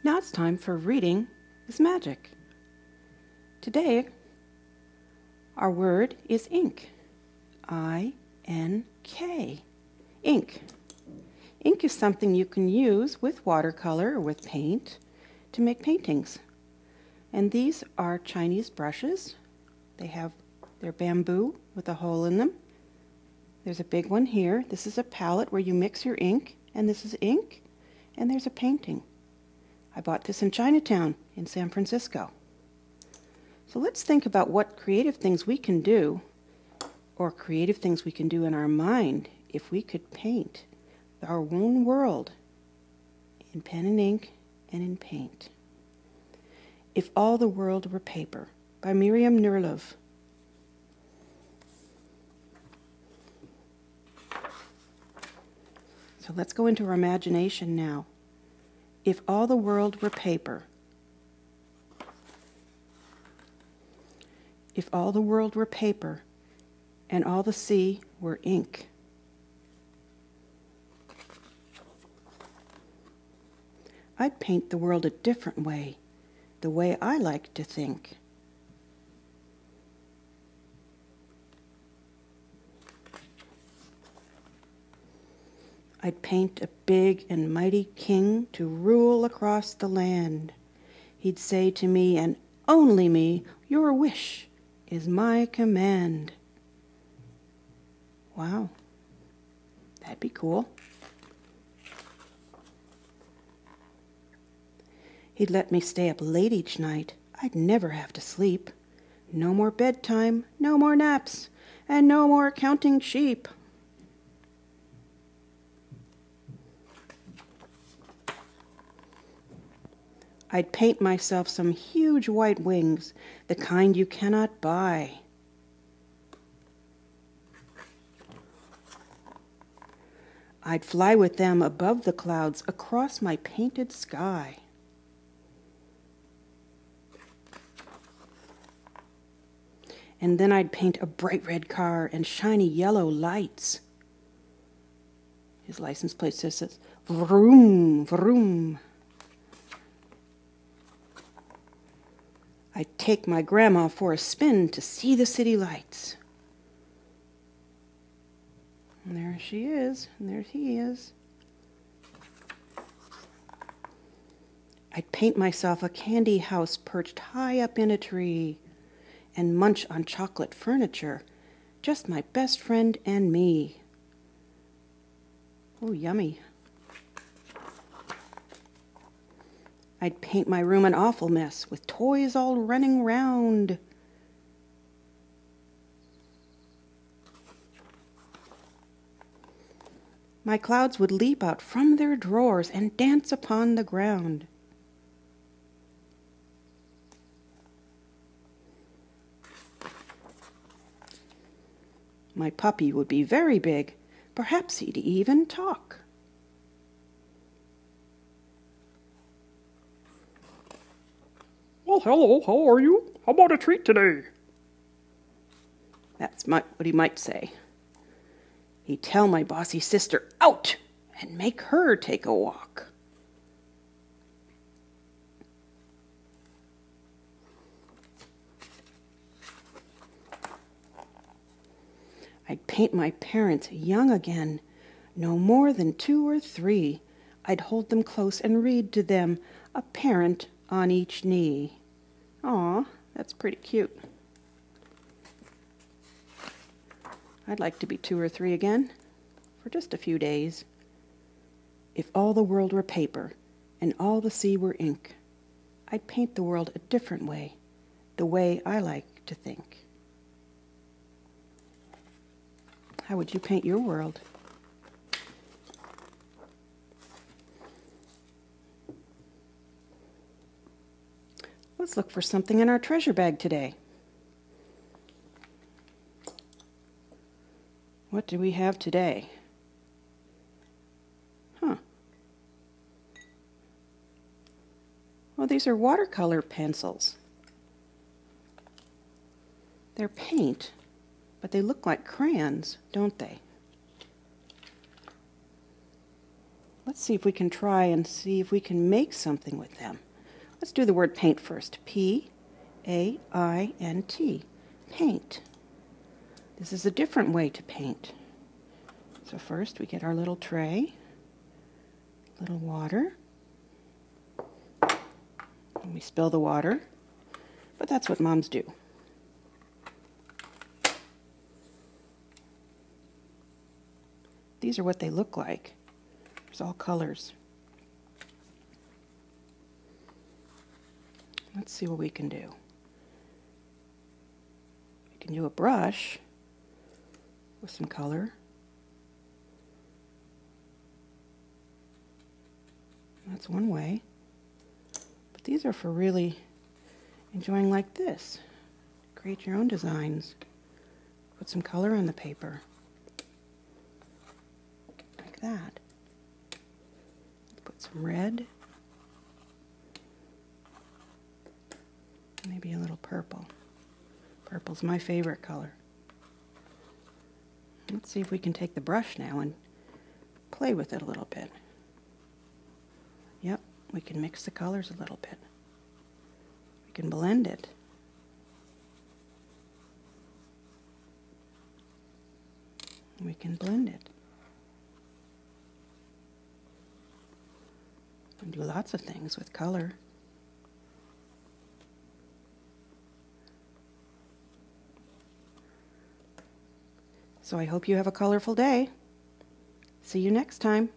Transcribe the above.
Now it's time for Reading is Magic. Today, our word is ink. I-N-K. Ink. Ink is something you can use with watercolor or with paint to make paintings. And these are Chinese brushes. They're bamboo with a hole in them. There's a big one here. This is a palette where you mix your ink, and this is ink, and there's a painting. I bought this in Chinatown in San Francisco. So let's think about what creative things we can do, or creative things we can do in our mind if we could paint our own world in pen and ink and in paint. If All the World Were Paper by Miriam Nerlove. So let's go into our imagination now. If all the world were paper. If all the world were paper and all the sea were ink. I'd paint the world a different way, the way I like to think. I'd paint a big and mighty king to rule across the land. He'd say to me, and only me, your wish is my command. Wow, that'd be cool. He'd let me stay up late each night. I'd never have to sleep. No more bedtime, no more naps, and no more counting sheep. I'd paint myself some huge white wings, the kind you cannot buy. I'd fly with them above the clouds across my painted sky. And then I'd paint a bright red car and shiny yellow lights. His license plate says, vroom, vroom. I'd take my grandma for a spin to see the city lights. And there she is, and there he is. I'd paint myself a candy house perched high up in a tree and munch on chocolate furniture, just my best friend and me. Oh, yummy. I'd paint my room an awful mess with toys all running round. My clouds would leap out from their drawers and dance upon the ground. My puppy would be very big. Perhaps he'd even talk. Well, hello, how are you? How about a treat today? That's what he might say. He'd tell my bossy sister, out, and make her take a walk. I'd paint my parents young again, no more than 2 or 3. I'd hold them close and read to them, a parent on each knee. Aw, that's pretty cute. I'd like to be 2 or 3 again, for just a few days. If all the world were paper, and all the sea were ink, I'd paint the world a different way, the way I like to think. How would you paint your world? Let's look for something in our treasure bag today. What do we have today? Well, these are watercolor pencils. They're paint, but they look like crayons, don't they? Let's see if we can try and see if we can make something with them. Let's do the word paint first. P-A-I-N-T. Paint. This is a different way to paint. So first we get our little tray, little water, and we spill the water, but that's what moms do. These are what they look like. There's all colors. Let's see what we can do. We can do a brush with some color. That's one way. But these are for really enjoying like this. Create your own designs. Put some color on the paper. Like that. Put some red. Maybe a little purple. Purple's my favorite color. Let's see if we can take the brush now and play with it a little bit. Yep, we can mix the colors a little bit. We can blend it. We can blend it. And do lots of things with color. So I hope you have a colorful day. See you next time.